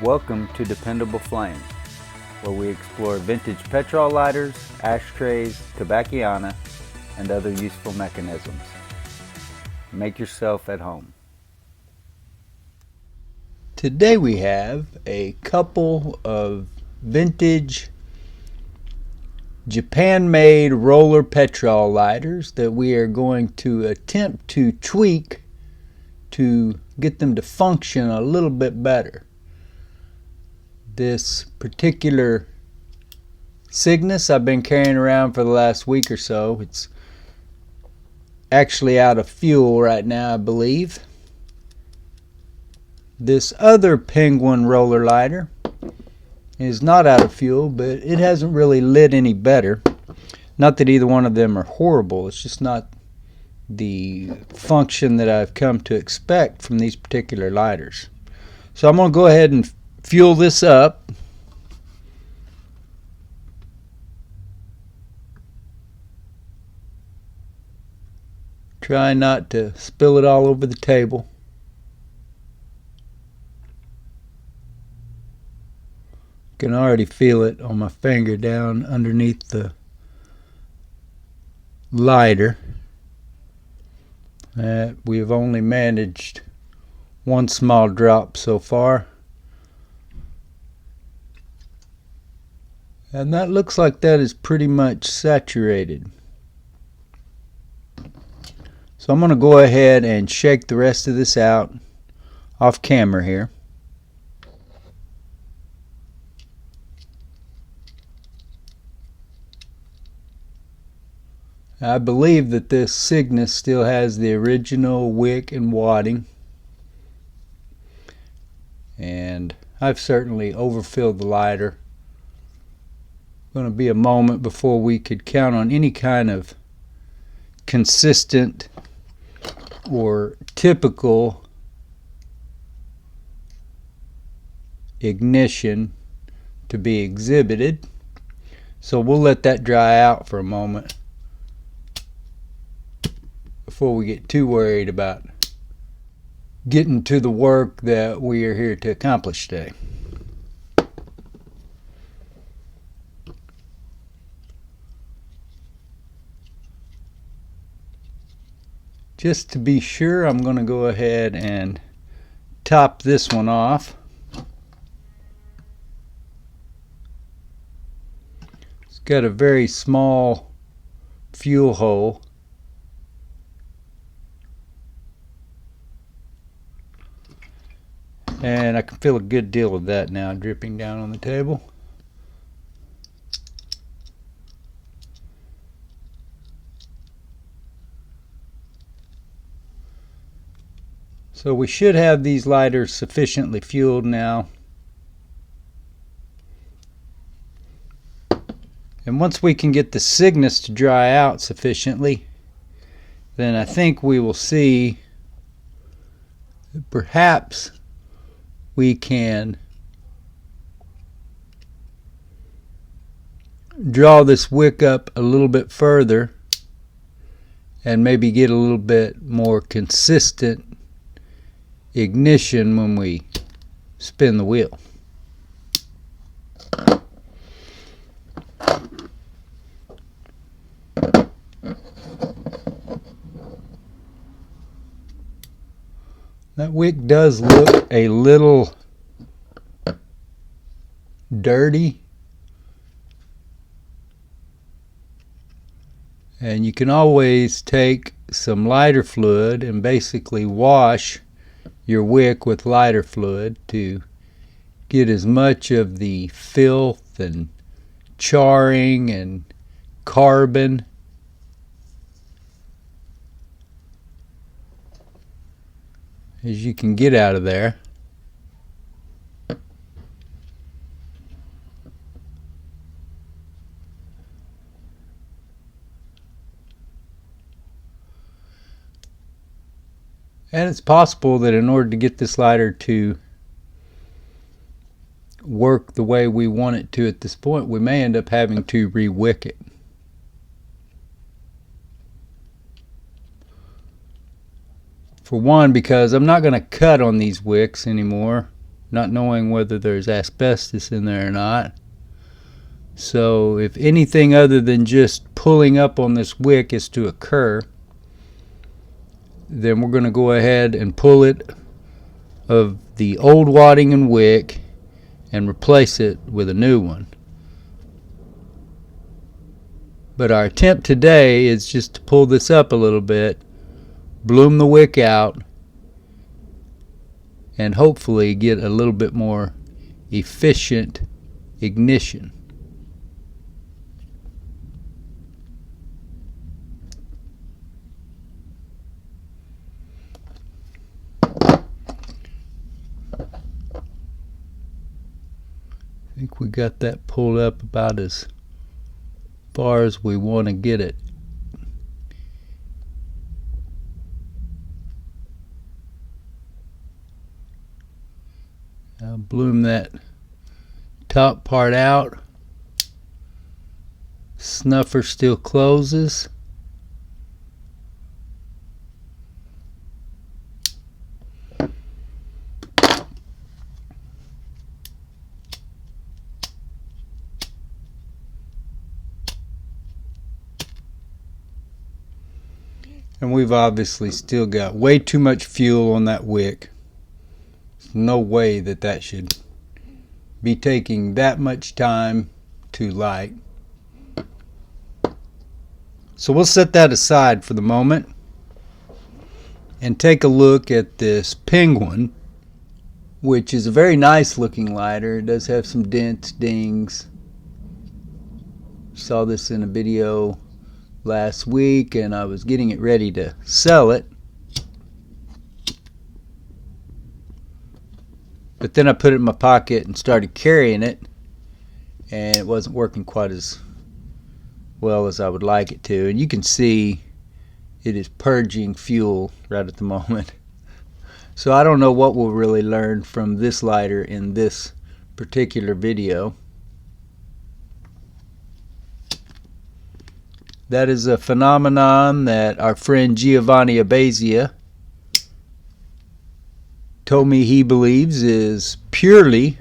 Welcome to Dependable Flame, where we explore vintage petrol lighters, ashtrays, tobacciana, and other useful mechanisms. Make yourself at home. Today we have a couple of vintage Japan-made roller petrol lighters that we are going to attempt to tweak to get them to function a little bit better. This particular Cygnus I've been carrying around for the last week or so. It's actually out of fuel right now, I believe. This other Penguin roller lighter is not out of fuel, but it hasn't really lit any better. Not that either one of them are horrible, it's just not the function that I've come to expect from these particular lighters. So I'm going to go ahead and fuel this up. Try not to spill it all over the table. Can already feel it on my finger down underneath the lighter. We have only managed one small drop so far. And that looks like that is pretty much saturated. So I'm going to go ahead and shake the rest of this out off camera here. I believe that this Cygnus still has the original wick and wadding, and I've certainly overfilled the lighter. Going to be a moment before we could count on any kind of consistent or typical ignition to be exhibited. So we'll let that dry out for a moment before we get too worried about getting to the work that we are here to accomplish today. Just to be sure, I'm going to go ahead and top this one off. It's got a very small fuel hole. And I can feel a good deal of that now dripping down on the table. So we should have these lighters sufficiently fueled now. And once we can get the Cygnus to dry out sufficiently, then I think we will see that perhaps we can draw this wick up a little bit further and maybe get a little bit more consistent ignition when we spin the wheel. That wick does look a little dirty, and you can always take some lighter fluid and basically wash your wick with lighter fluid to get as much of the filth and charring and carbon as you can get out of there. And it's possible that in order to get this lighter to work the way we want it to at this point, we may end up having to re-wick it. For one, because I'm not going to cut on these wicks anymore. not knowing whether there's asbestos in there or not. So if anything other than just pulling up on this wick is to occur, then we're going to go ahead and pull it of the old wadding and wick and replace it with a new one. But our attempt today is just to pull this up a little bit, bloom the wick out, and hopefully get a little bit more efficient ignition. I think we got that pulled up about as far as we want to get it. I'll bloom that top part out. Snuffer still closes. And we've obviously still got way too much fuel on that wick. There's no way that that should be taking that much time to light. So we'll set that aside for the moment and take a look at this Penguin, which is a very nice looking lighter. It does have some dents, dings. Saw this in a video last week and I was getting it ready to sell it, but then I put it in my pocket and started carrying it, and it wasn't working quite as well as I would like it to. And you can see it is purging fuel right at the moment. So I don't know what we'll really learn from this lighter in this particular video. That is a phenomenon that our friend Giovanni Abazia told me he believes is purely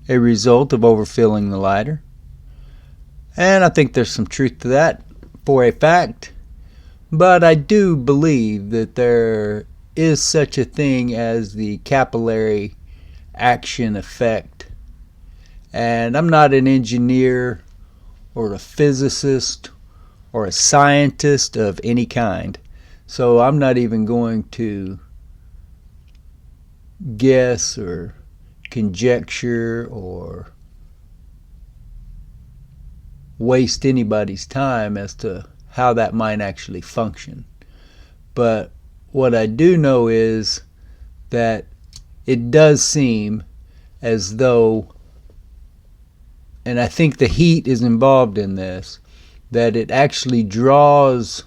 a result of overfilling the lighter. And I think there's some truth to that for a fact. But I do believe that there is such a thing as the capillary action effect. And I'm not an engineer or a physicist or a scientist of any kind, so I'm not even going to guess or conjecture or waste anybody's time as to how that might actually function. But what I do know is that it does seem as though, and I think the heat is involved in this, that it actually draws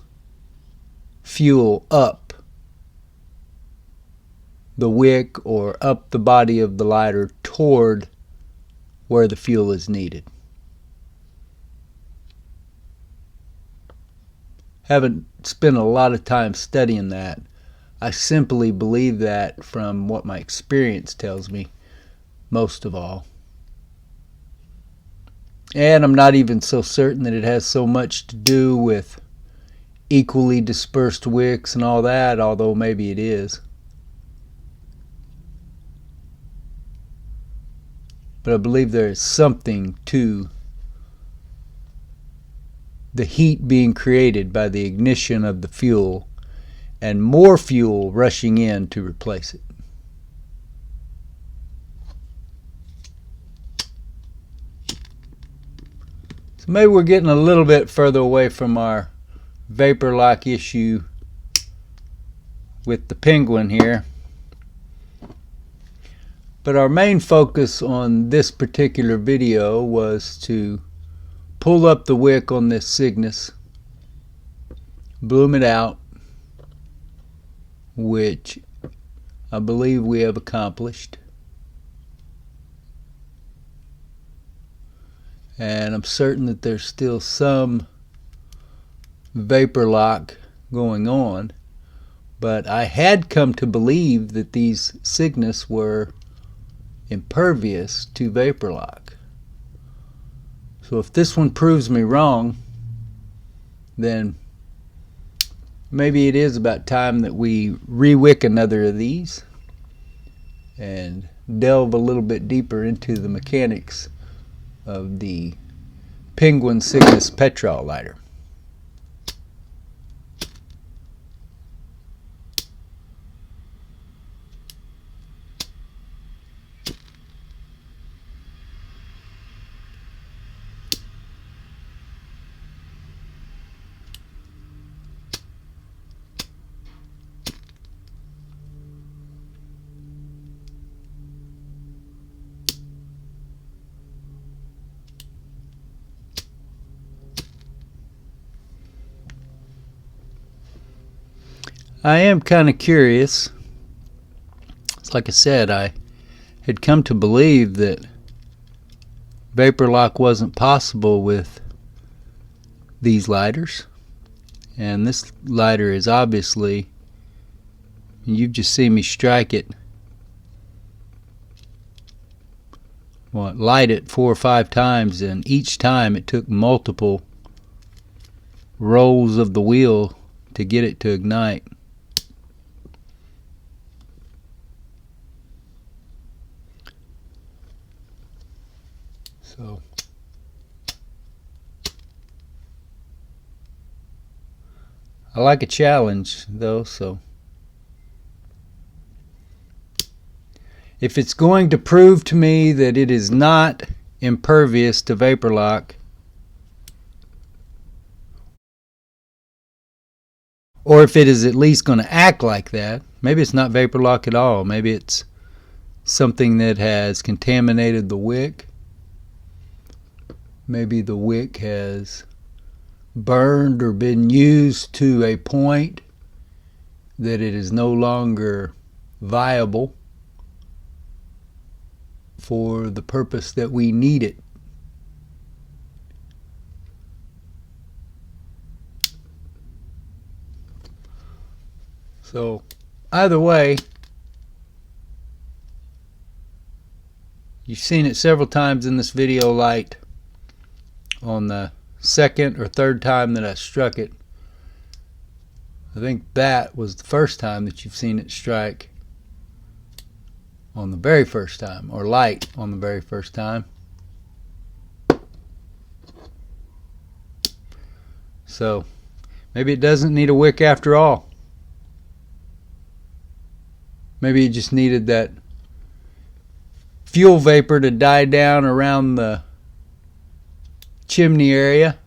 fuel up the wick or up the body of the lighter toward where the fuel is needed. Haven't spent a lot of time studying that. I simply believe that from what my experience tells me, most of all. And I'm not even so certain that it has so much to do with equally dispersed wicks and all that, although maybe it is. But I believe there is something to the heat being created by the ignition of the fuel and more fuel rushing in to replace it. So maybe we're getting a little bit further away from our vapor lock issue with the Penguin here. But our main focus on this particular video was to pull up the wick on this Cygnus, bloom it out, which I believe we have accomplished. And I'm certain that there's still some vapor lock going on, but I had come to believe that these Cygnus were impervious to vapor lock. So if this one proves me wrong, then maybe it is about time that we re-wick another of these and delve a little bit deeper into the mechanics of the Penguin Cygnus Petrol lighter. I am kind of curious. It's like I said, I had come to believe that vapor lock wasn't possible with these lighters. And this lighter is obviously, you've just seen me strike it, light it 4 or 5 times, and each time it took multiple rolls of the wheel to get it to ignite. So I like a challenge though, so if it's going to prove to me that it is not impervious to vapor lock, or if it is at least going to act like that, maybe it's not vapor lock at all, maybe it's something that has contaminated the wick. Maybe the wick has burned or been used to a point that it is no longer viable for the purpose that we need it. So either way, you've seen it several times in this video light. On the second or third time that I struck it, I think that was the first time that you've seen it strike on the very first time, or light on the very first time. So maybe it doesn't need a wick after all. Maybe it just needed that fuel vapor to die down around the chimney area,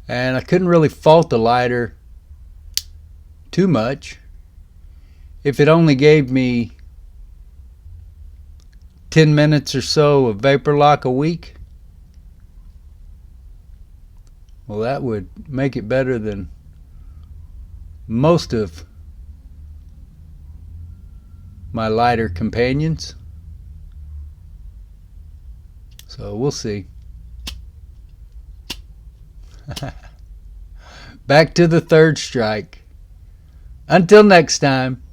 and I couldn't really fault the lighter too much if it only gave me 10 minutes or so of vapor lock a week. Well, that would make it better than most of my lighter companions. So we'll see. Back to the third strike. Until next time.